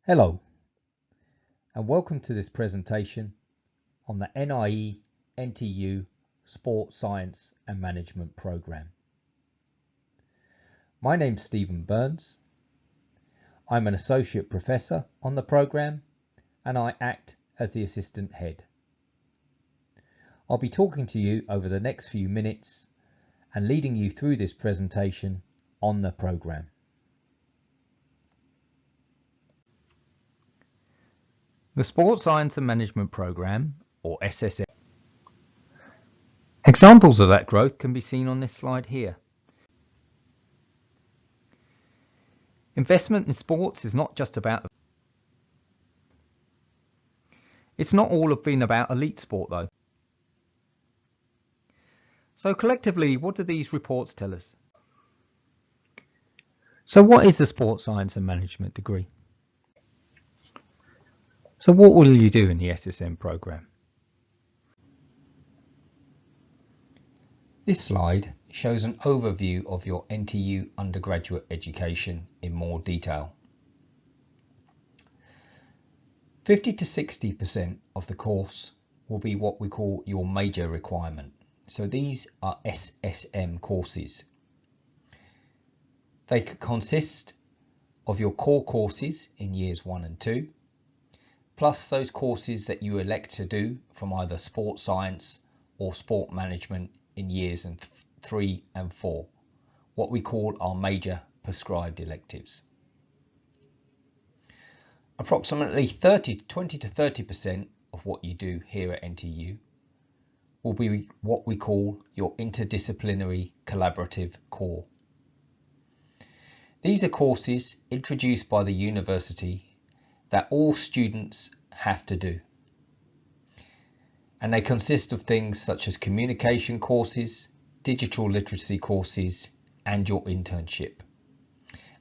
Hello and welcome to this presentation on the NIE NTU Sport Science and Management Programme. My name's Stephen Burns. I'm an Associate Professor on the programme and I act as the Assistant Head. I'll be talking to you over the next few minutes and leading you through this presentation on the programme. The Sport Science and Management Programme, or SSM. Examples of that growth can be seen on this slide here. Investment in sports is not just about... It's not all been about elite sport though. So collectively, what do these reports tell us? So what is the Sport Science and Management degree? So what will you do in the SSM programme? This slide shows an overview of your NTU undergraduate education in more detail. 50 to 60% of the course will be what we call your major requirement. So these are SSM courses. They consist of your core courses in years 1 and 2, plus those courses that you elect to do from either sport science or sport management in years 3 and 4, what we call our major prescribed electives. Approximately 20 to 30% of what you do here at NTU will be what we call your interdisciplinary collaborative core. These are courses introduced by the university that all students have to do. And they consist of things such as communication courses, digital literacy courses, and your internship,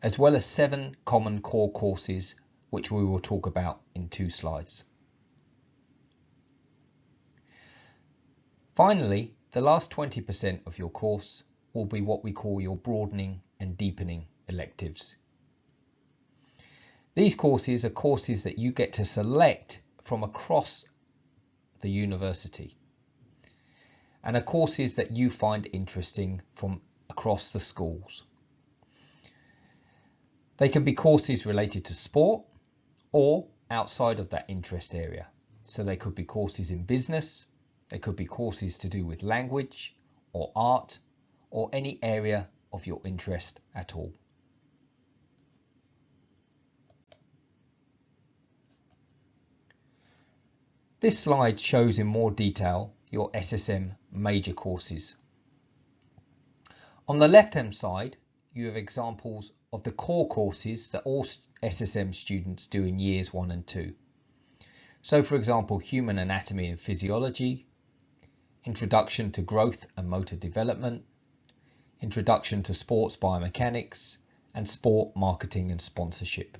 as well as 7 common core courses, which we will talk about in 2 slides. Finally, the last 20% of your course will be what we call your broadening and deepening electives. These courses are courses that you get to select from across the university and are courses that you find interesting from across the schools. They can be courses related to sport or outside of that interest area. So they could be courses in business, they could be courses to do with language or art or any area of your interest at all. This slide shows in more detail your SSM major courses. On the left-hand side, you have examples of the core courses that all SSM students do in years 1 and 2. So for example, human anatomy and physiology, introduction to growth and motor development, introduction to sports biomechanics, and sport marketing and sponsorship.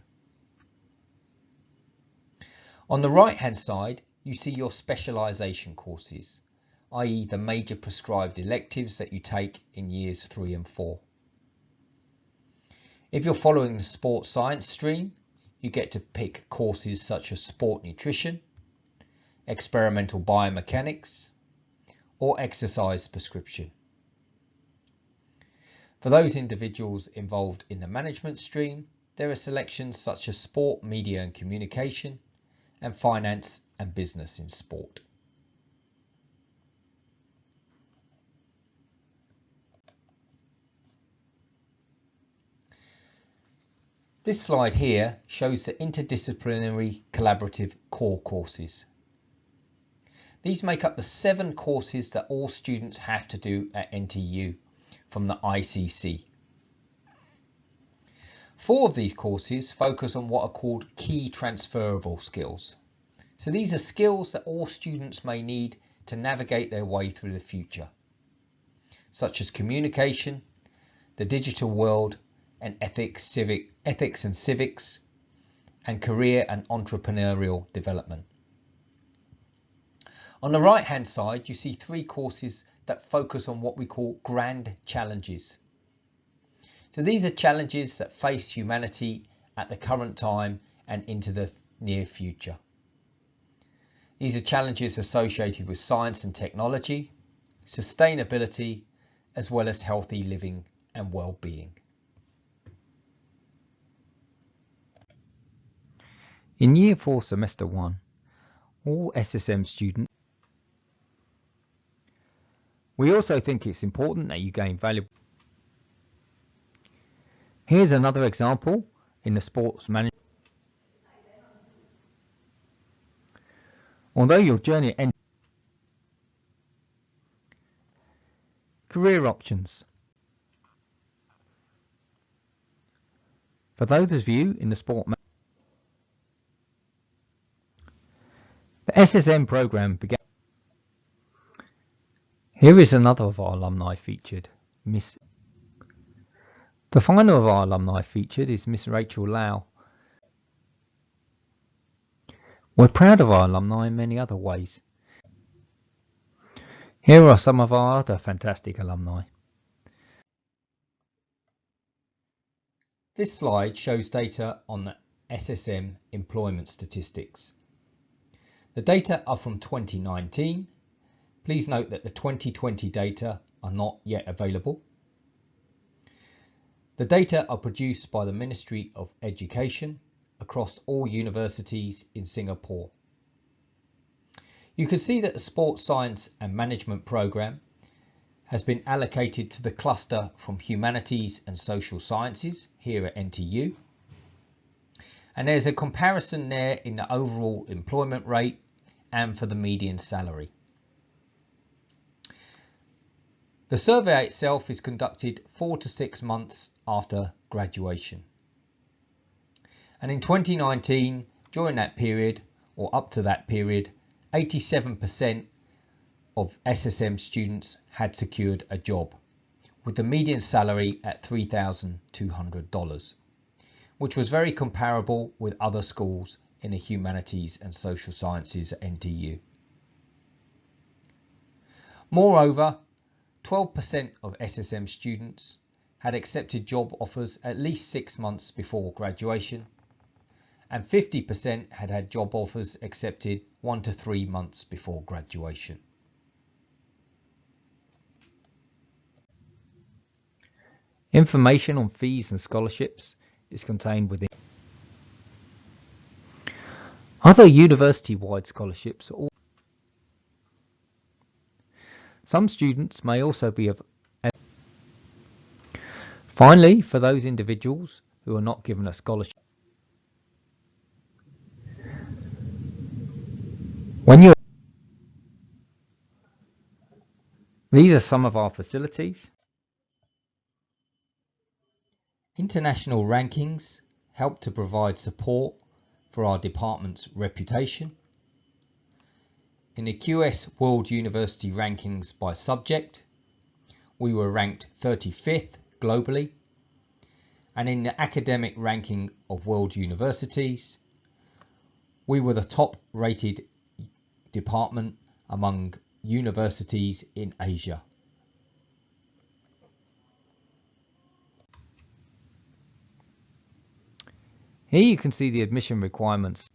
On the right-hand side, you see your specialisation courses, i.e. the major prescribed electives that you take in years 3 and 4. If you're following the sports science stream, you get to pick courses such as sport nutrition, experimental biomechanics, or exercise prescription. For those individuals involved in the management stream, there are selections such as sport, media and communication, and finance and business in sport. This slide here shows the interdisciplinary collaborative core courses. These make up the 7 courses that all students have to do at NTU from the ICC. 4 of these courses focus on what are called key transferable skills. So these are skills that all students may need to navigate their way through the future, such as communication, the digital world, and ethics and civics, and career and entrepreneurial development. On the right hand side, you see 3 courses that focus on what we call grand challenges. So these are challenges that face humanity at the current time and into the near future. These are challenges associated with science and technology, sustainability, as well as healthy living and well-being. In Year 4 Semester 1, all SSM students. We also think it's important that you gain valuable. Here's another example in the sports management. Although your journey ends, career options. For those of you in the sport management, the SSM program began. Here is another of our alumni featured, Miss. The final of our alumni featured is Miss Rachel Lau. We're proud of our alumni in many other ways. Here are some of our other fantastic alumni. This slide shows data on the SSM employment statistics. The data are from 2019. Please note that the 2020 data are not yet available. The data are produced by the Ministry of Education across all universities in Singapore. You can see that the Sports Science and Management program has been allocated to the cluster from Humanities and Social Sciences here at NTU. And there's a comparison there in the overall employment rate and for the median salary. The survey itself is conducted 4 to 6 months after graduation. And in 2019, during that period, or up to that period, 87% of SSM students had secured a job, with the median salary at $3,200, which was very comparable with other schools in the Humanities and Social Sciences at NTU. Moreover, 12% of SSM students had accepted job offers at least 6 months before graduation, and 50% had had job offers accepted 1 to 3 months before graduation. Information on fees and scholarships is contained within. Other university-wide scholarships are. Some students may also be of. Finally, for those individuals who are not given a scholarship, these are some of our facilities. International rankings help to provide support for our department's reputation. In the QS World University Rankings by subject, we were ranked 35th globally, and in the academic ranking of world universities, we were the top rated department among universities in Asia. Here you can see the admission requirements.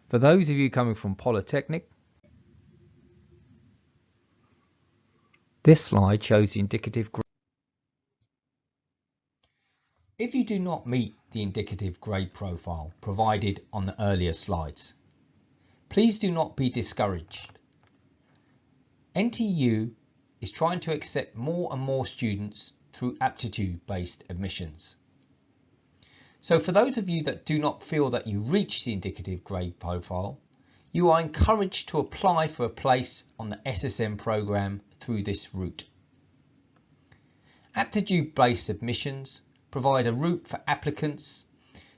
For those of you coming from Polytechnic, this slide shows the indicative grade. If you do not meet the indicative grade profile provided on the earlier slides, please do not be discouraged. NTU is trying to accept more and more students through aptitude-based admissions. So for those of you that do not feel that you reach the indicative grade profile, you are encouraged to apply for a place on the SSM program through this route. Aptitude-based admissions provide a route for applicants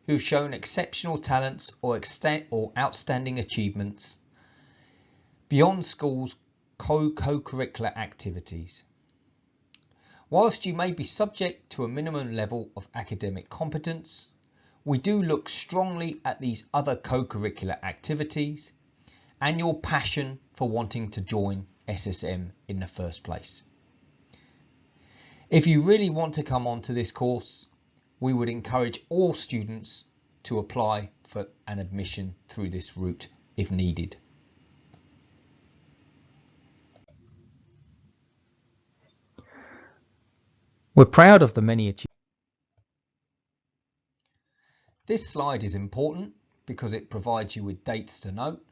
who've shown exceptional talents or outstanding achievements beyond school's co-curricular activities. Whilst you may be subject to a minimum level of academic competence, we do look strongly at these other co-curricular activities and your passion for wanting to join SSM in the first place. If you really want to come onto this course, we would encourage all students to apply for an admission through this route if needed. We're proud of the many achievements. This slide is important because it provides you with dates to note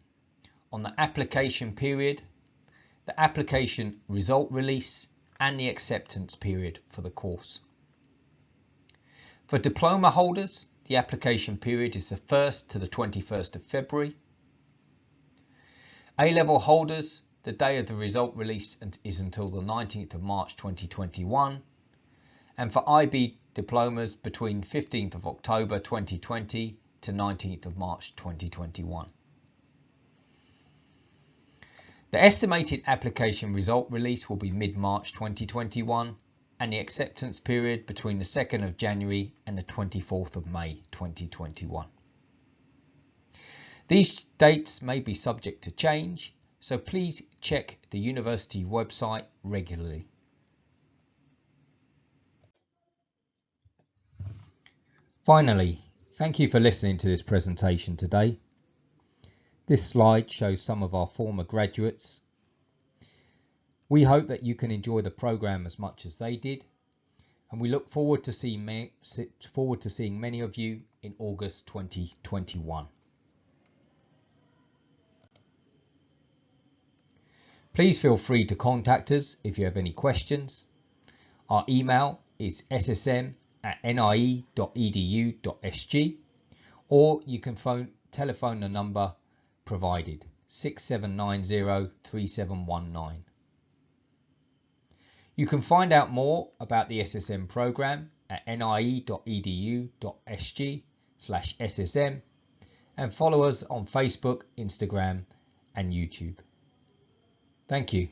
on the application period, the application result release, and the acceptance period for the course. For diploma holders, the application period is the 1st to the 21st of February. A-level holders, the day of the result release is until the 19th of March 2021. And for IB diplomas, between 15th of October 2020 to 19th of March 2021. The estimated application result release will be mid-March 2021 and the acceptance period between the 2nd of January and the 24th of May 2021. These dates may be subject to change, so please check the university website regularly. Finally, thank you for listening to this presentation today. This slide shows some of our former graduates. We hope that you can enjoy the programme as much as they did, and we look forward to seeing many of you in August 2021. Please feel free to contact us if you have any questions. Our email is ssm@nie.edu.sg, or you can telephone the number provided 6790-3719. You can find out more about the SSM programme at nie.edu.sg/SSM and follow us on Facebook, Instagram and YouTube. Thank you.